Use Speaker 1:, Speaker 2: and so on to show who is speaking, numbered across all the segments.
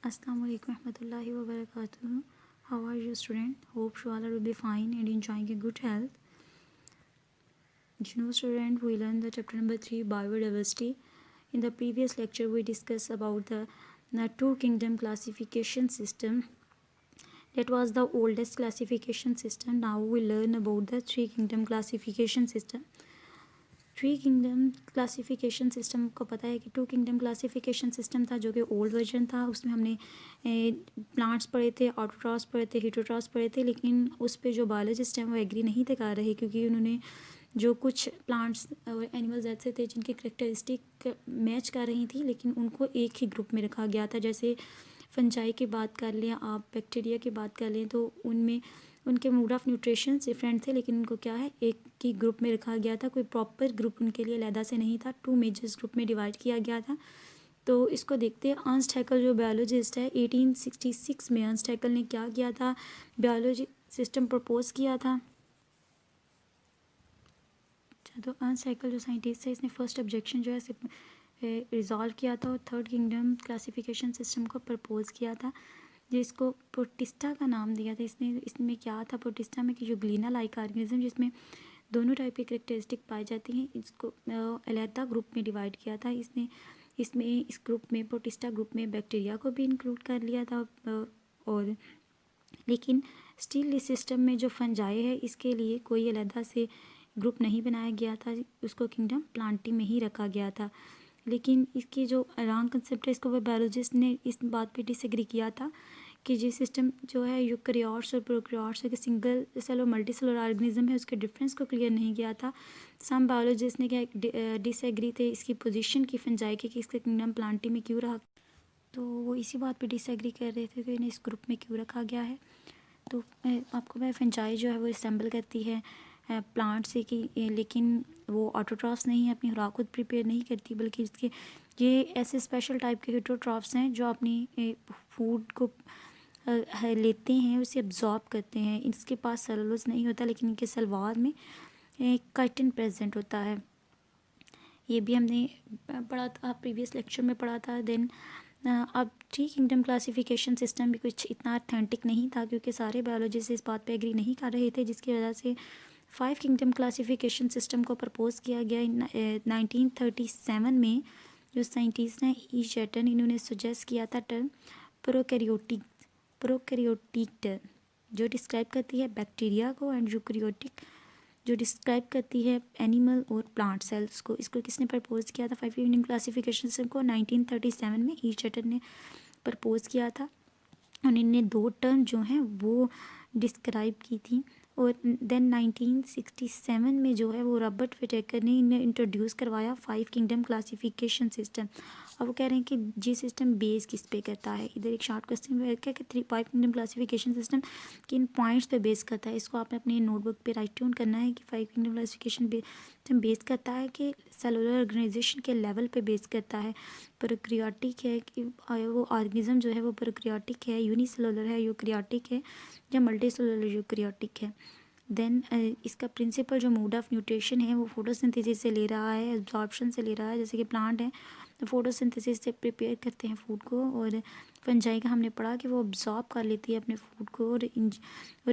Speaker 1: Assalamu alaikum warahmatullahi wabarakatuh. How are you, student? Hope you all will be fine and enjoying a good health. Student, we learned the chapter number 3, biodiversity. In the previous lecture, we discussed about the two kingdom classification system. That was the oldest classification system. Now we learn about the three kingdom classification system. Three kingdom classification system को पता है कि to kingdom classification system था जो कि old version था। उसमें हमने प्लांट्स पढ़े थे, ऑटोट्रॉफ्स पढ़े थे, हेटरोट्रॉफ्स पढ़े थे, लेकिन उस पर जो बायोलॉजिस्ट हैं वो एग्री नहीं थे कर रहे, क्योंकि उन्होंने जो कुछ प्लांट्स और एनिमल्स ऐसे थे जिनकी करेक्टरिस्टिक मैच कर रही थी, लेकिन उनको एक ही ग्रुप में रखा गया था। जैसे फंजाई की बात कर लें, आप बैक्टीरिया की बात कर लें, तो उनमें उनके मोड ऑफ़ न्यूट्रिशन डिफरेंट थे, लेकिन उनको क्या है एक ही ग्रुप में रखा गया था। कोई प्रॉपर ग्रुप उनके लिए अलहदा से नहीं था, टू मेजर्स ग्रुप में डिवाइड किया गया था। तो इसको देखते हैं। अर्नस्ट हैकल जो बायोलॉजिस्ट है, 1866 में अर्नस्ट हैकल ने क्या किया था, बायोलॉजी सिस्टम प्रपोज किया था। तो अर्नस्ट हैकल जो साइंटिस्ट है, इसने फर्स्ट ऑब्जेक्शन जो है रिजॉल्व किया था और थर्ड किंगडम क्लासिफिकेशन सिस्टम को प्रपोज किया था, जिसको प्रोटिस्टा का नाम दिया था इसने। इसमें क्या था प्रोटिस्टा में कि जो ग्लीना लाइक ऑर्गेनिज्म जिसमें दोनों टाइप की करेक्टरिस्टिक पाई जाती हैं, इसको अलहदा ग्रुप में डिवाइड किया था इसने। इसमें इस ग्रुप में प्रोटिस्टा ग्रुप में बैक्टीरिया को भी इंक्लूड कर लिया था, और लेकिन स्टिल इस सिस्टम में जो फंजाई है इसके लिए कोई अलहदा से ग्रुप नहीं बनाया गया था, उसको किंगडम प्लांटी में ही रखा गया था। लेकिन इसकी जो रॉन्ग कंसेप्ट है, इसको वह बायोलॉजिस्ट ने इस बात पे डिसएग्री किया था कि ये सिस्टम जो है यूकैरियोट्स और प्रोकैरियोट्स के सिंगल सेल और मल्टी सेलुलर ऑर्गेनिज्म है, उसके डिफरेंस को क्लियर नहीं किया था। सम बायोलॉजिस्ट ने क्या डिसएग्री थे इसकी पोजीशन की फंजाई की कि इसका किंगडम प्लांटी में क्यों रहा, तो वो इसी बात पे डिसएग्री कर रहे थे कि इन्हें इस ग्रुप में क्यों रखा गया है। तो आपको मैं फंजाई जो है वो असेंबल करती है प्लांट से कि लेकिन वो ऑटोट्रॉफ्स नहीं है, अपनी खुराक खुद प्रिपेयर नहीं करती, बल्कि इसके ये ऐसे स्पेशल टाइप के हेटरोट्रॉफ्स हैं जो अपनी फूड को लेते हैं, उसे अब्जॉर्ब करते हैं। इसके पास सेलुलोज नहीं होता, लेकिन इनके सलवार में काइटिन प्रेजेंट होता है। ये भी हमने पढ़ा था, प्रीवियस लेक्चर में पढ़ा था। देन अब थ्री किंगडम क्लासिफिकेशन सिस्टम भी कुछ इतना अथेंटिक नहीं था, क्योंकि सारे बायोलॉजिस्ट इस बात पे एग्री नहीं कर रहे थे, जिसकी वजह से फाइव किंगडम क्लासिफिकेशन सिस्टम को प्रपोज किया गया 1937 में। जो साइंटिस्ट हैं ई शेटन, इन्होंने सजेस्ट किया था टर्म प्रोकैरियोटिक टर्म जो डिस्क्राइब करती है बैक्टीरिया को, एंड यूकैरियोटिक जो डिस्क्राइब करती है एनिमल और प्लांट सेल्स को। इसको किसने प्रपोज किया था फाइव किंगडम क्लासिफिकेशन सिस्टम को? 1937 में ई शेटन ने प्रपोज किया था, और इनने दो टर्म जो हैं वो डिस्क्राइब की थी। और देन 1967 में जो है वो रॉबर्ट विटेकर ने इन्हें इंट्रोड्यूस करवाया फाइव किंगडम क्लासिफिकेशन सिस्टम। अब वो कह रहे हैं कि जी सिस्टम बेस किस पे करता है। इधर एक शॉर्ट क्वेश्चन में क्या कि फाइव किंगडम क्लासिफिकेशन सिस्टम किन पॉइंट्स पे बेस करता है। इसको आपने अपने नोटबुक पे राइट डाउन करना है कि five kingdom classification system base करता है कि सेलुलर ऑर्गेनाइजेशन के लेवल पे बेस करता है, प्रोकैरियोटिक है कि वो ऑर्गेनिज्म जो है वो प्रोकैरियोटिक है, यूनिसेलुलर है, यूकैरियोटिक है, या मल्टी सेलुलर यूकैरियोटिक है। देन इसका प्रिंसिपल जो मोड ऑफ़ न्यूट्रिशन है वो फोटोसिंथेसिस से ले रहा है, एब्जॉर्प्शन से ले रहा है। जैसे कि प्लांट है तो फोटोसिंथेसिस से प्रिपेयर करते हैं फूड को, और फंजाई का हमने पढ़ा कि वो अब्जॉर्ब कर लेती है अपने फूड को, और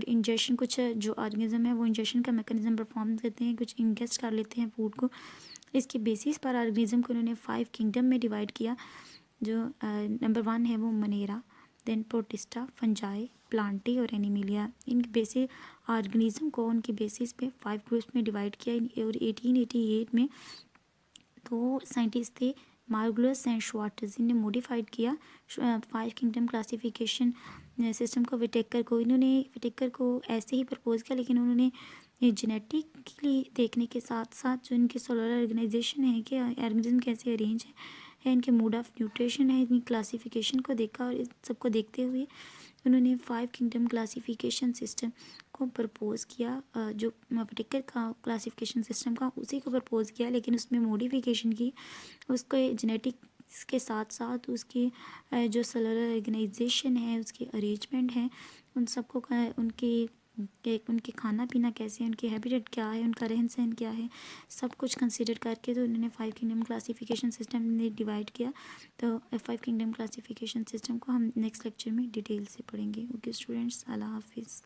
Speaker 1: इंजेक्शन कुछ जो ऑर्गेनिज्म है वो इंजेक्शन का मैकेनिज्म परफॉर्म करते हैं, कुछ इंगेस्ट कर लेते हैं फूड को। इसके बेसिस पर ऑर्गेनिज्म को उन्होंने फाइव किंगडम में डिवाइड किया। जो नंबर 1 है वो Monera, then Protista, fungi, Plantae और एनिमिलिया। इन बेसिस ऑर्गेनिज्म को उनके बेसिस पे 5 ग्रुप्स में डिवाइड किया। और 1888 में दो साइंटिस्ट थे, मार्गुलस एंड श्वार्ट्ज, इन्हें मॉडिफाइड किया फाइव किंगडम क्लासिफिकेशन सिस्टम को। विटेकर को ऐसे ही प्रपोज किया, लेकिन उन्होंने जेनेटिकली देखने के साथ साथ जो इनके सेलुलर ऑर्गेनाइजेशन है कि ऑर्गेनिज्म कैसे अरेंज है, इनके मोड ऑफ़ न्यूट्रिशन है, इनकी क्लासिफिकेशन को देखा, और इस सबको देखते हुए उन्होंने फाइव किंगडम क्लासिफिकेशन सिस्टम को प्रपोज किया। जो विटेकर का क्लासिफिकेशन सिस्टम का उसी को प्रपोज किया, लेकिन उसमें मॉडिफिकेशन की। उसको जेनेटिक्स के साथ साथ उसकी जो सेलुलर ऑर्गेनाइजेशन है, उसकी अरेंजमेंट है, उन सबको उनकी कि उनके खाना पीना कैसे है, उनकी हैबिटेट क्या है, उनका रहन सहन क्या है, सब कुछ कंसिडर करके तो उन्होंने 5 किंगडम क्लासिफिकेशन सिस्टम में डिवाइड किया। तो 5 किंगडम क्लासिफिकेशन सिस्टम को हम नेक्स्ट लेक्चर में डिटेल से पढ़ेंगे। ओके स्टूडेंट्स, अल्लाह हाफिज़।